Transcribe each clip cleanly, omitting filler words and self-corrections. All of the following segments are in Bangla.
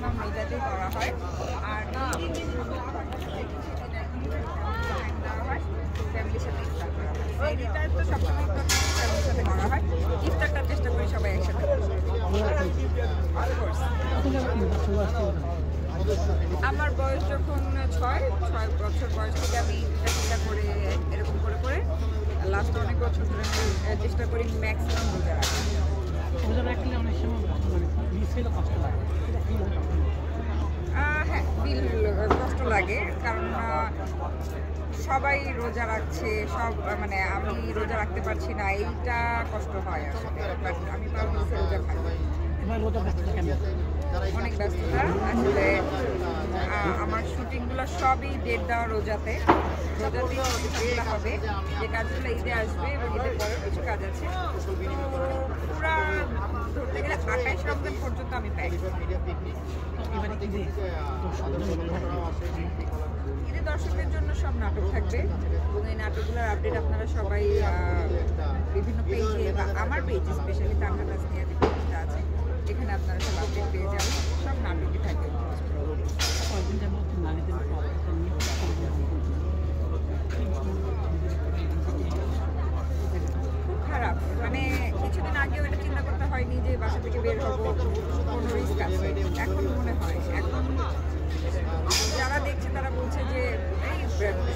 ম্যাক্সিমাম এটাতেই করা হয়। আর ফ্যামিলির সাথে ইফতার করা হয়। সেহরিটা তো সবসময় ফ্যামিলির সাথে করা হয়। ইফতারটার চেষ্টা করি সবাই একসাথে। আমার বয়স যখন 6 বছর বয়স থেকে আমি চিন্তা করে এরকম করে লাস্ট অনেক বছর ধরে আমি চেষ্টা করি ম্যাক্সিমাম রোজা রাখা। হ্যাঁ, কষ্ট লাগে, কারণ সবাই রোজা রাখছে, মানে আমি রোজা রাখতে পারছি না, এইটা কষ্ট হয় আসলে। বাট আমি পারবো রোজা খাই। অনেক ব্যস্ততা আসলে। আমার শুটিংগুলো সবই ডেট দেওয়া রোজাতে শুটিংগুলো হবে। যে কাজগুলো ঈদে আসবে এবং ঈদের পরেও কিছু কাজ আছে। পুরা ধরতে গেলে 28 রমজান পর্যন্ত আমি প্যাক। ঈদে দর্শকদের জন্য সব নাটক থাকবে এবং এই নাটকগুলোর আপডেট আপনারা সবাই বিভিন্ন পেজে বা আমার পেজে স্পেশালি তানহা তাসনিয়া যে পেজটা আছে এখানে আপনারা সব আপডেট পেয়ে যাবেন। সব নাটকই থাকবে। খুব খারাপ, মানে কিছুদিন আগেও এটা চিন্তা করতে হয়নি যে বাসা থেকে বের হবো, কোনো রিস্ক আছে। এখন মনে হয়, এখন যারা দেখছে তারা বলছে যে এই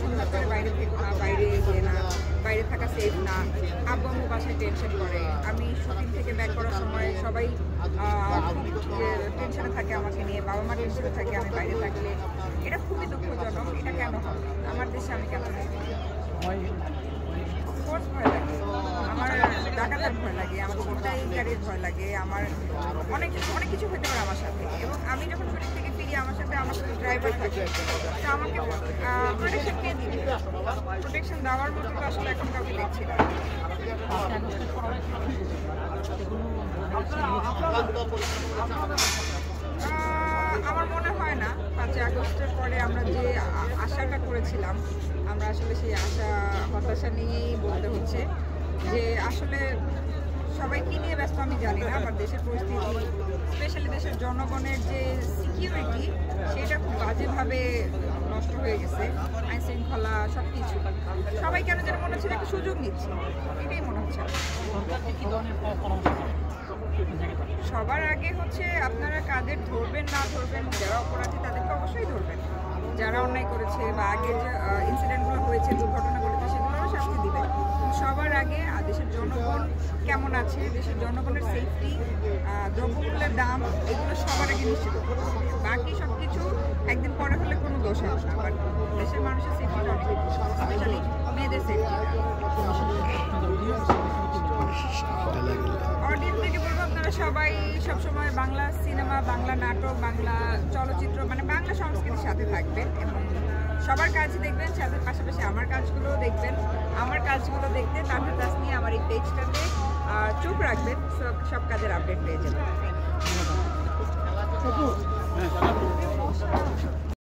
সুন্দর করে বাইরে থেকে না, বাইরে গিয়ে না, বাইরে থাকা সেফ না। আব্বু আম্মু বাসায় টেনশন করে। আমি শুটিং থেকে ব্যাক করার সময় সবাই টেনশনে থাকে আমাকে নিয়ে, বাবা মা টেনশনে থাকে আমি বাইরে থাকলে। এটা খুবই দুঃখজনক। এটা কেন হবে? আমার দেশে আমি কেন থাকি? ভয় লাগে, আমার ডাকাতের ভয় লাগে, আমার ছিনতাইকারীর ভয় লাগে, আমার অনেক কিছু হতে পারে আমার সাথে। এবং আমি যখন শুটিং থেকে ফিরি আমার সাথে ড্রাইভার থাকে, তো আমাকে প্রোটেকশন কে দিবে? প্রোটেকশন দেওয়ার মতো তো আসলে এখন কাউকে দেখছি না। আমার মনে হয় না 5ই আগস্টের পরে আমরা যে আশাটা করেছিলাম, আমরা আসলে সেই হতাশা নিয়েই বলতে হচ্ছে যে আসলে সবাই কি নিয়ে ব্যস্ত আমি জানি না। আমার দেশের পরিস্থিতি, স্পেশালি দেশের জনগণের যে সিকিউরিটি, সেটা খুব বাজেভাবে নষ্ট হয়ে গেছে। আইন শৃঙ্খলা সব কিছু, সবাই কেন যেন মনে হচ্ছে একটা সুযোগ নিচ্ছে, এটাই মনে হচ্ছে। সবার আগে হচ্ছে আপনারা কাদের ধরবেন না ধরবেন, যারা অপরাধী তাদেরকে অবশ্যই ধরবেন। যারা অন্যায় করেছে বা আগের যে ইনসিডেন্টগুলো হয়েছে, দুর্ঘটনা ঘটেছে, সেগুলোরও শাস্তি দিবেন। সবার আগে দেশের জনগণ কেমন আছে, দেশের জনগণের সেফটি, দ্রব্যমূল্যের দাম, এগুলো সবার আগে নিশ্চিত করতে হবে। বাকি সব কিছু একদিন পরে হলে কোনো দোষ হবে না। বাট দেশের মানুষের সেফটিটা অনেক, স্পেশালি মেয়েদের সেফটিটা। অডিয়েন্স থেকে বলবো আপনারা সবাই সবসময় বাংলা সিনেমা, বাংলা নাটক, বাংলা চলচ্চিত্র, মানে বাংলা সংস্কৃতির সাথে থাকবেন এবং সবার কাজ দেখবেন, সাথে পাশাপাশি আমার কাজগুলোও দেখবেন। আমার কাজগুলো দেখতে তানহা তাসনিয়া আমার এই পেজটাতে চোখ রাখবেন, সব কাজের আপডেট পেয়ে যাবেন।